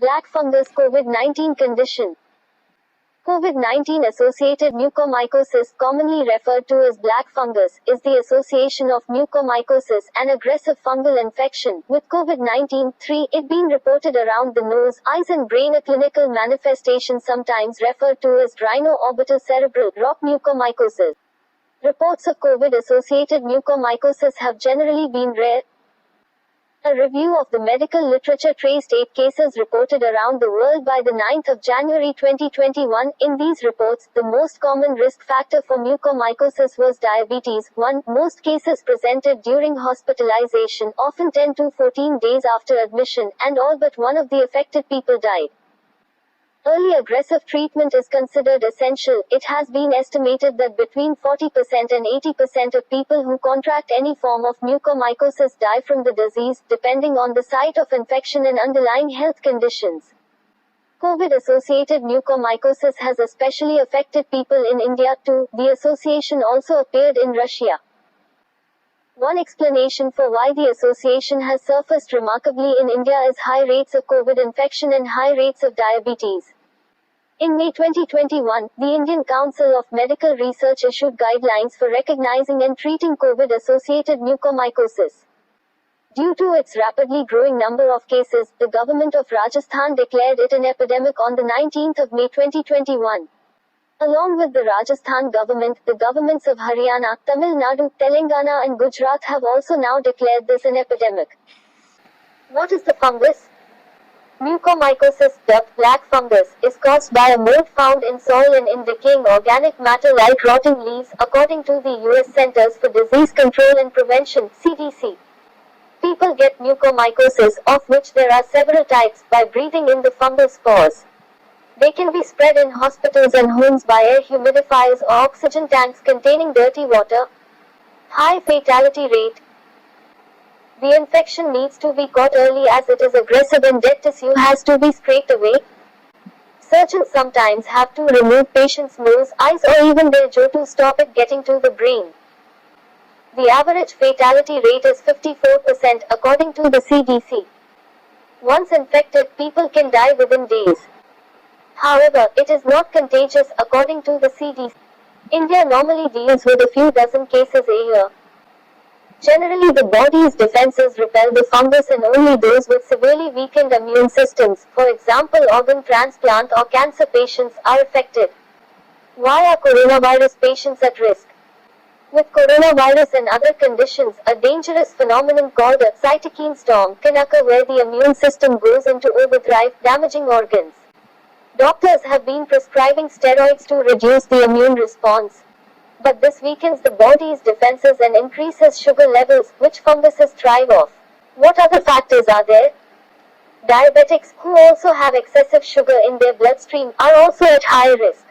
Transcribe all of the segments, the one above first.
Blackfungus COVID-19 condition. COVID-19 associated mucormycosis, commonly referred to as blackfungus, is the association of mucormycosis, an aggressive fungal infection, with COVID-19. It being reported around the nose, eyes and brain. A clinical manifestation sometimes referred to as rhino-orbital-cerebral mucormycosis. Reports of COVID-associated mucormycosis have generally been rare. A review of the medical literature traced 8 cases reported around the world by the 9th of January 2021. In these reports, the most common risk factor for mucormycosis was diabetes. 1. Most cases presented during hospitalization, often 10 to 14 days after admission, and all but one of the affected people died. Early aggressive treatment is considered essential. It has been estimated that between 40% and 80% of people who contract any form of mucormycosis die from the disease, depending on the site of infection and underlying health conditions. COVID-associated mucormycosis has especially affected people in India too. The association also appeared in Russia. One explanation for why the association has surfaced remarkably in India is high rates of COVID infection and high rates of diabetes. In May 2021, the Indian Council of Medical Research issued guidelines for recognizing and treating COVID-associated mucormycosis. Due to its rapidly growing number of cases, the government of Rajasthan declared it an epidemic on the 19th of May 2021. Along with the Rajasthan government, the governments of Haryana, Tamil Nadu, Telangana and Gujarat have also now declared this an epidemic. What is the fungus? Mucormycosis, dubbed black fungus, is caused by a mold found in soil and in decaying organic matter like rotting leaves, according to the U.S. Centers for Disease Control and Prevention (CDC). People get mucormycosis, of which there are several types, by breathing in the fungal spores. They can be spread in hospitals and homes by air humidifiers or oxygen tanks containing dirty water. High fatality rate. The infection needs to be caught early as it is aggressive and dead tissue has to be scraped away. Surgeons sometimes have to remove patients' nose, eyes or even their jaw to stop it getting to the brain. The average fatality rate is 54% according to the CDC. Once infected, people can die within days. However, it is not contagious according to the CDC. India normally deals with a few dozen cases a year. Generally, the body's defenses repel the fungus and only those with severely weakened immune systems, for example organ transplant or cancer patients, are affected. Why are coronavirus patients at risk? With coronavirus and other conditions, a dangerous phenomenon called a cytokine storm can occur where the immune system goes into overdrive, damaging organs. Doctors have been prescribing steroids to reduce the immune response. But this weakens the body's defenses and increases sugar levels, which funguses thrive off. What other factors are there? Diabetics, who also have excessive sugar in their bloodstream, are also at high risk.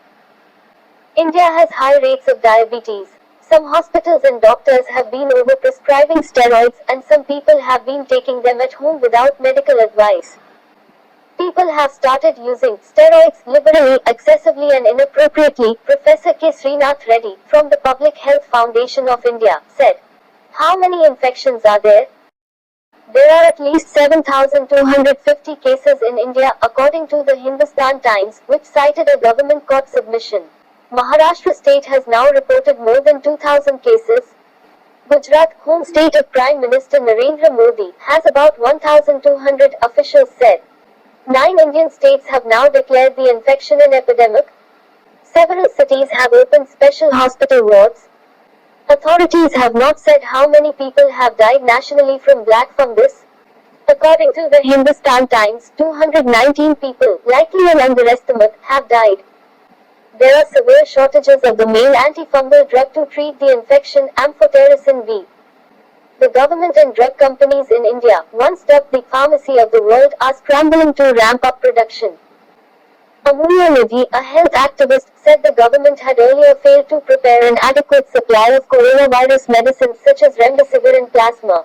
India has high rates of diabetes. Some hospitals and doctors have been overprescribing steroids, and some people have been taking them at home without medical advice. People have started using steroids liberally, excessively and inappropriately, Professor K. Srinath Reddy, from the Public Health Foundation of India, said. How many infections are there? There are at least 7,250 cases in India, according to the Hindustan Times, which cited a government court submission. Maharashtra state has now reported more than 2,000 cases. Gujarat, home state of Prime Minister Narendra Modi, has about 1,200, officials said. 9 Indian states have now declared the infection an epidemic. Several cities have opened special hospital wards. Authorities have not said how many people have died nationally from black fungus. According to the Hindustan Times, 219 people, likely an underestimate, have died. There are severe shortages of the main antifungal drug to treat the infection, amphotericin B. The government and drug companies in India, once dubbed the pharmacy of the world, are scrambling to ramp up production. Amulya Nidhi, a health activist, said the government had earlier failed to prepare an adequate supply of coronavirus medicines such as remdesivir and plasma.